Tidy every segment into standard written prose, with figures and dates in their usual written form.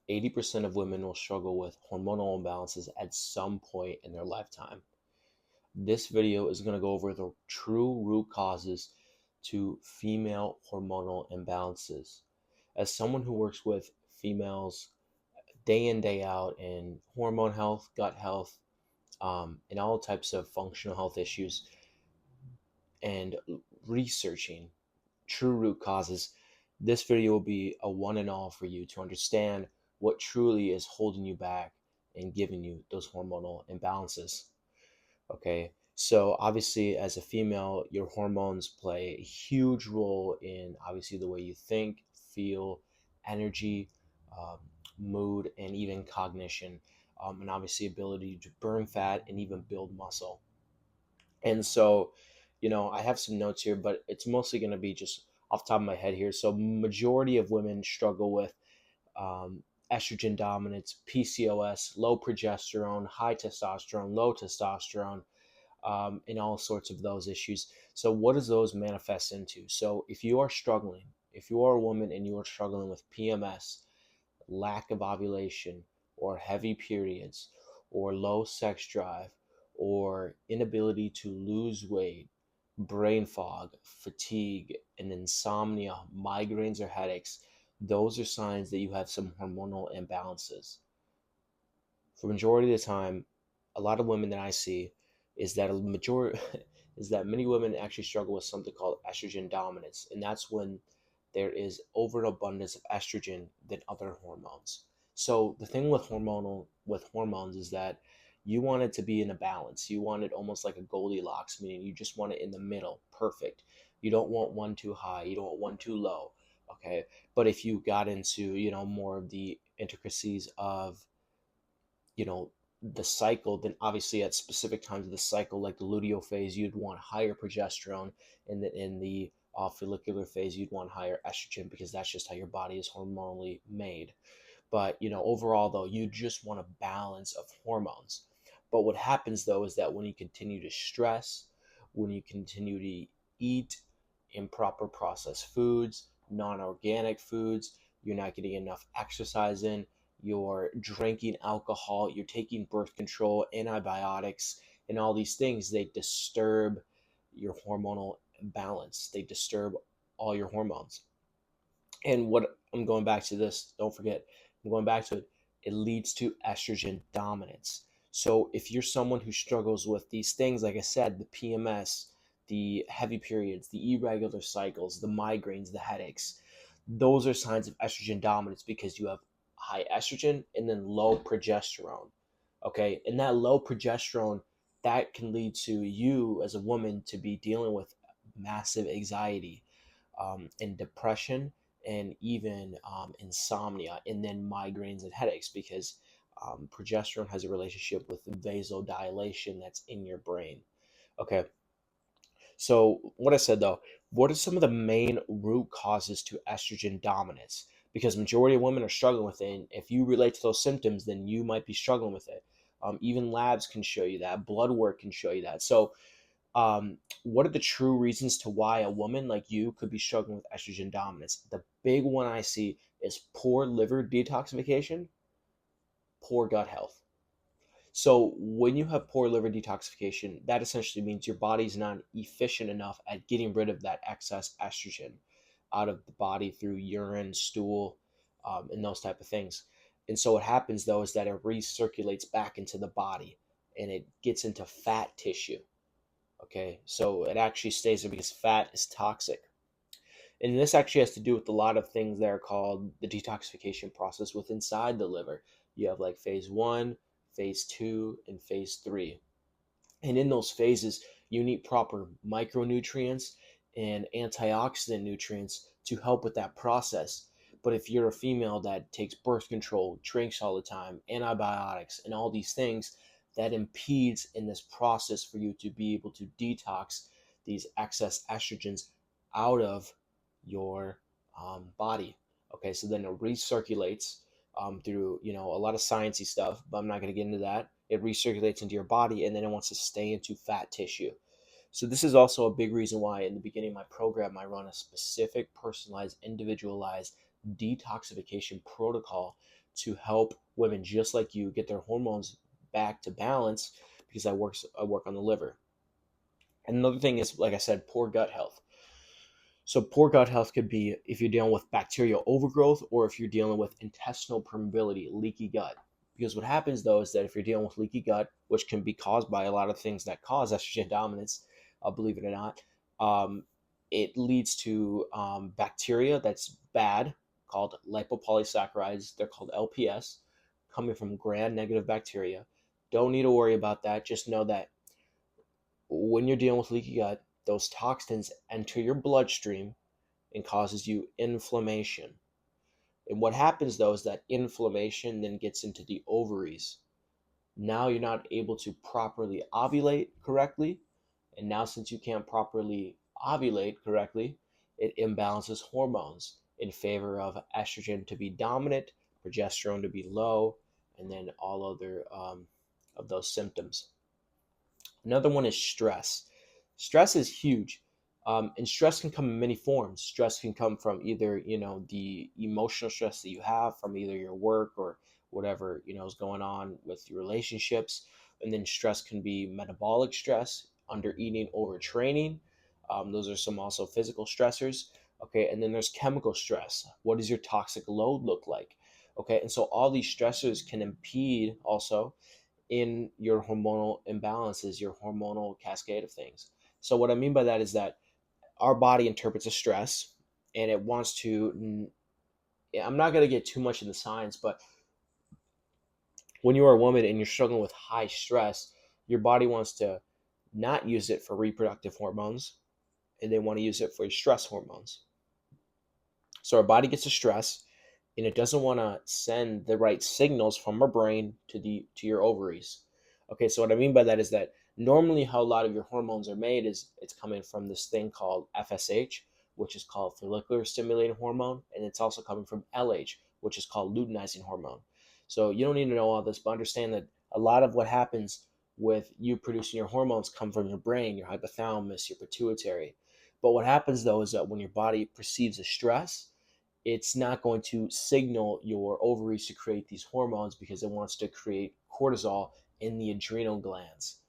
80% of women will struggle with hormonal imbalances at some point in their lifetime. This video is going to go over the true root causes to female hormonal imbalances. As someone who works with females day in, day out in hormone health, gut health, and all types of functional health issues, and researching true root causes, this video will be a one and all for you to understand what truly is holding you back and giving you those hormonal imbalances. Okay, so obviously, as a female, your hormones play a huge role in obviously the way you think, feel, energy, um, mood, and even cognition, and obviously ability to burn fat and even build muscle. And so, I have some notes here, but it's mostly going to be just off the top of my head here. So, majority of women struggle with um, estrogen dominance, PCOS, low progesterone, high testosterone, low testosterone, and all sorts of those issues. So, what does those manifest into? So, if you are struggling, if you are a woman and you are struggling with PMS, lack of ovulation, or heavy periods, or low sex drive, or inability to lose weight, brain fog, fatigue, and insomnia, migraines, or headaches, those are signs that you have some hormonal imbalances. For majority of the time, a lot of women that I see is that a majority is that many women actually struggle with something called estrogen dominance, and that's when there is overabundance of estrogen than other hormones. So the thing with hormones is that you want it to be in a balance. You want it almost like a Goldilocks, meaning you just want it in the middle, perfect. You don't want one too high, you don't want one too low. Okay. But if you got into, more of the intricacies of you know the cycle, then obviously at specific times of the cycle, like the luteal phase, you'd want higher progesterone, and then in the follicular phase, you'd want higher estrogen because that's just how your body is hormonally made. But overall, though, you just want a balance of hormones. But what happens though is that when you continue to stress, when you continue to eat improper processed foods, non-organic foods, you're not getting enough exercise in, you're drinking alcohol, you're taking birth control, antibiotics, and all these things, they disturb your hormonal balance. They disturb all your hormones. And what I'm going back to this, don't forget, I'm going back to it, it leads to estrogen dominance. So if you're someone who struggles with these things, like I said, the PMS, the heavy periods, the irregular cycles, the migraines, the headaches, those are signs of estrogen dominance because you have high estrogen and then low progesterone. Okay. And that low progesterone, that can lead to you as a woman to be dealing with massive anxiety, and depression, and even insomnia, and then migraines and headaches because progesterone has a relationship with vasodilation that's in your brain. Okay, so what I said though, what are some of the main root causes to estrogen dominance? Because majority of women are struggling with it. And if you relate to those symptoms, then you might be struggling with it. Even labs can show you that. Blood work can show you that. So what are the true reasons to why a woman like you could be struggling with estrogen dominance? The big one I see is poor liver detoxification, poor gut health. So when you have poor liver detoxification, that essentially means your body's not efficient enough at getting rid of that excess estrogen out of the body through urine, stool, and those type of things. And so what happens though is that it recirculates back into the body and it gets into fat tissue. Okay, so it actually stays there because fat is toxic. And this actually has to do with a lot of things that are called the detoxification process with inside the liver. You have like phase one, phase two, and phase three. And in those phases, you need proper micronutrients and antioxidant nutrients to help with that process. But if you're a female that takes birth control, drinks all the time, antibiotics, and all these things, that impedes in this process for you to be able to detox these excess estrogens out of your body. Okay, so then it recirculates through a lot of sciencey stuff, but I'm not going to get into that. It recirculates into your body, and then it wants to stay into fat tissue. So this is also a big reason why in the beginning of my program I run a specific, personalized, individualized detoxification protocol to help women just like you get their hormones back to balance because I work on the liver. And another thing is, like I said, poor gut health. So poor gut health could be if you're dealing with bacterial overgrowth or if you're dealing with intestinal permeability, leaky gut. Because what happens though is that if you're dealing with leaky gut, which can be caused by a lot of things that cause estrogen dominance, believe it or not, um, it leads to bacteria that's bad called lipopolysaccharides. They're called LPS, coming from gram-negative bacteria. Don't need to worry about that. Just know that when you're dealing with leaky gut, those toxins enter your bloodstream and causes you inflammation. And what happens though is that inflammation then gets into the ovaries. Now you're not able to properly ovulate correctly. And now, since you can't properly ovulate correctly, it imbalances hormones in favor of estrogen to be dominant, progesterone to be low, and then all other of those symptoms. Another one is stress. Stress is huge. And stress can come in many forms. Stress can come from either, the emotional stress that you have from either your work or whatever, is going on with your relationships. And then stress can be metabolic stress, under eating, overtraining. Those are some also physical stressors. Okay. And then there's chemical stress. What does your toxic load look like? Okay. And so all these stressors can impede also in your hormonal imbalances, your hormonal cascade of things. So what I mean by that is that our body interprets a stress and it wants to, I'm not going to get too much in the science, but when you are a woman and you're struggling with high stress, your body wants to not use it for reproductive hormones and they want to use it for your stress hormones. So our body gets a stress and it doesn't want to send the right signals from our brain to your ovaries. Okay, so what I mean by that is that normally how a lot of your hormones are made is it's coming from this thing called FSH, which is called follicular stimulating hormone, and it's also coming from LH, which is called luteinizing hormone. So you don't need to know all this, but understand that a lot of what happens with you producing your hormones come from your brain, your hypothalamus, your pituitary. But what happens though is that when your body perceives a stress, it's not going to signal your ovaries to create these hormones because it wants to create cortisol in the adrenal glands.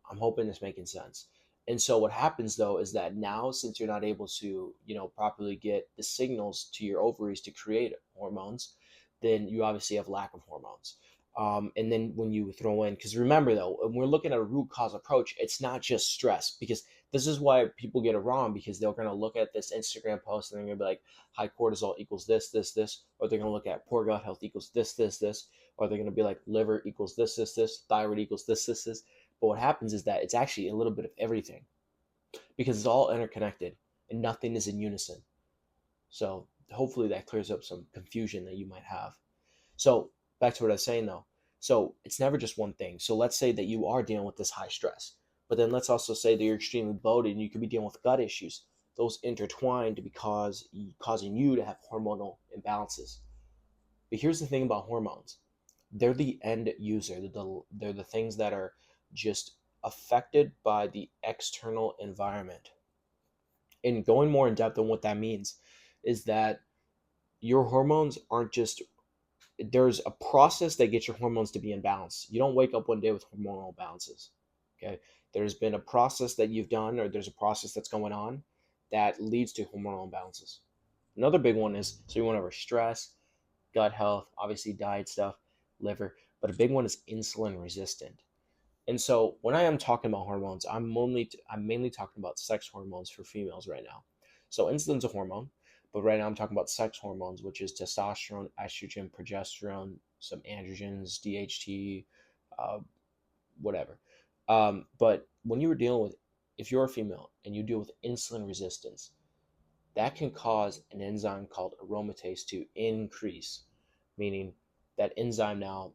I'm hoping this making sense. And so what happens though is that now, since you're not able to, properly get the signals to your ovaries to create hormones, then you obviously have lack of hormones. And then when you throw in, because remember though, when we're looking at a root cause approach, it's not just stress, because this is why people get it wrong, because they're going to look at this Instagram post and they're going to be like, high cortisol equals this, this, this, or they're going to look at poor gut health equals this, this, this, or they're going to be like liver equals this, this, this, thyroid equals this, this, this. But what happens is that it's actually a little bit of everything because it's all interconnected and nothing is in unison. So hopefully that clears up some confusion that you might have. So back to what I was saying though. So it's never just one thing. So let's say that you are dealing with this high stress, but then let's also say that you're extremely bloated and you could be dealing with gut issues. Those intertwine to be causing you to have hormonal imbalances. But here's the thing about hormones. They're the end user. They're the things that are just affected by the external environment. And going more in depth on what that means is that your hormones aren't just, there's a process that gets your hormones to be in balance. You don't wake up one day with hormonal balances. Okay. There's been a process that you've done, or there's a process that's going on that leads to hormonal imbalances. Another big one is, so you went over stress, gut health, obviously diet stuff, liver, but a big one is insulin resistant. And so when I am talking about hormones, I'm mainly talking about sex hormones for females right now. So insulin's a hormone, but right now I'm talking about sex hormones, which is testosterone, estrogen, progesterone, some androgens, DHT, uh, whatever. But when you were dealing with, if you're a female and you deal with insulin resistance, that can cause an enzyme called aromatase to increase, meaning that enzyme now,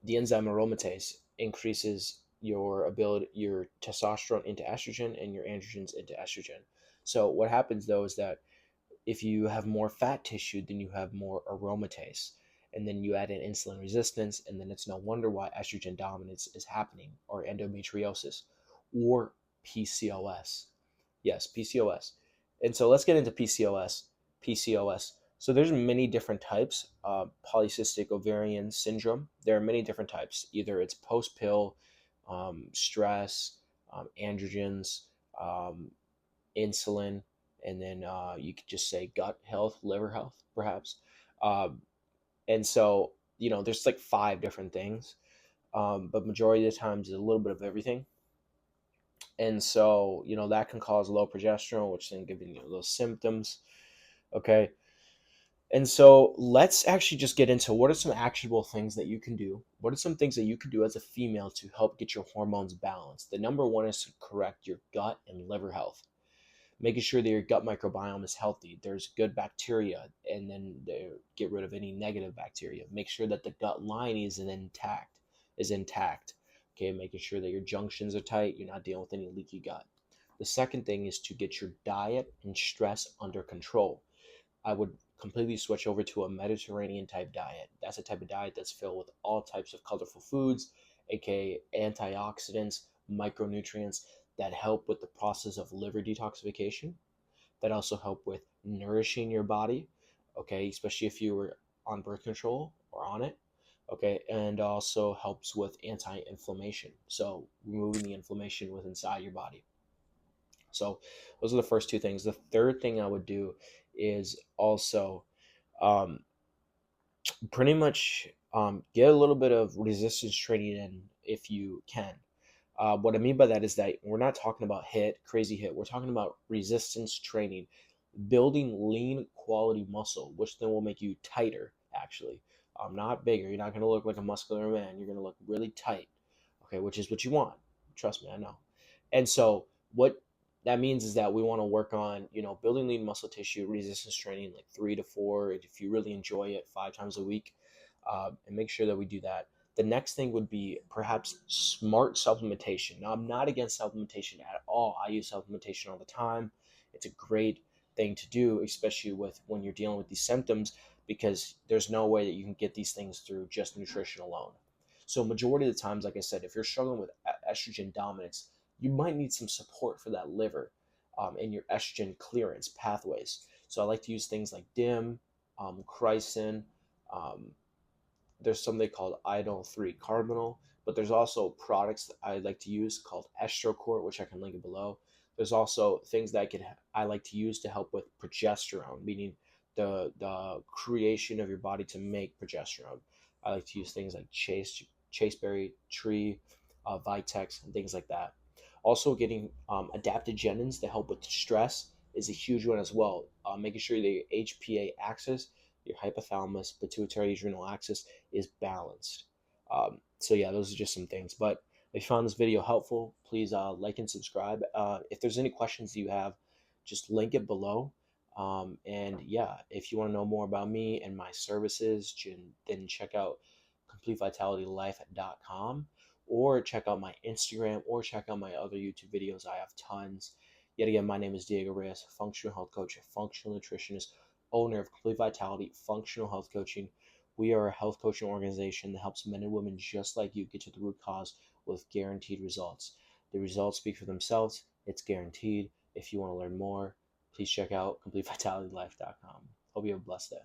the enzyme aromatase increases your testosterone into estrogen and your androgens into estrogen. So what happens though is that if you have more fat tissue, then you have more aromatase, and then you add in insulin resistance, and then it's no wonder why estrogen dominance is happening, or endometriosis, or PCOS. Yes, PCOS. And so let's get into PCOS. PCOS. So there's many different types. Polycystic ovarian syndrome. There are many different types. Either it's post pill, stress, androgens, um, insulin, and then you could just say gut health, liver health, perhaps. Um, and so there's like five different things, but majority of the times it's a little bit of everything. And so that can cause low progesterone, which then giving you those symptoms. Okay. And so let's actually just get into what are some actionable things that you can do. What are some things that you can do as a female to help get your hormones balanced? The number one is to correct your gut and liver health, making sure that your gut microbiome is healthy. There's good bacteria, and then get rid of any negative bacteria. Make sure that the gut lining is intact. Okay, making sure that your junctions are tight. You're not dealing with any leaky gut. The second thing is to get your diet and stress under control. I would completely switch over to a Mediterranean type diet. That's a type of diet that's filled with all types of colorful foods, aka antioxidants, micronutrients that help with the process of liver detoxification, that also help with nourishing your body, okay, especially if you were on birth control or on it, okay, and also helps with anti-inflammation. So removing the inflammation with inside your body. So those are the first two things. The third thing I would do is also um, pretty much get a little bit of resistance training in if you can. What I mean by that is that we're not talking about crazy hit. We're talking about resistance training, building lean quality muscle, which then will make you tighter, actually. Not bigger. You're not going to look like a muscular man. You're going to look really tight, okay, which is what you want. Trust me, I know. And so, what that means is that we want to work on, building lean muscle tissue, resistance training, like 3 to 4, if you really enjoy it, 5 times a week, and make sure that we do that. The next thing would be perhaps smart supplementation. Now, I'm not against supplementation at all. I use supplementation all the time. It's a great thing to do, especially with when you're dealing with these symptoms, because there's no way that you can get these things through just nutrition alone. So, majority of the times, like I said, if you're struggling with estrogen dominance, you might need some support for that liver and your estrogen clearance pathways. So, I like to use things like DIM, chrysin. Um, there's something called iodine 3 carbonyl, but there's also products that I like to use called estrocort, which I can link it below. There's also things that I like to use to help with progesterone, meaning the creation of your body to make progesterone. I like to use things like chasteberry tree, Vitex, and things like that. Also, getting adaptogens to help with stress is a huge one as well. Making sure that your HPA axis, your hypothalamus pituitary adrenal axis, is balanced. So yeah, those are just some things. But if you found this video helpful, please like and subscribe. If there's any questions you have, just link it below. And yeah, if you want to know more about me and my services, then check out CompleteVitalityLife.com, or check out my Instagram, or check out my other YouTube videos. I have tons. Yet again, my name is Diego Reyes, functional health coach, functional nutritionist, owner of Complete Vitality Functional Health Coaching. We are a health coaching organization that helps men and women just like you get to the root cause with guaranteed results. The results speak for themselves. It's guaranteed. If you want to learn more, please check out CompleteVitalityLife.com. Hope you have a blessed day.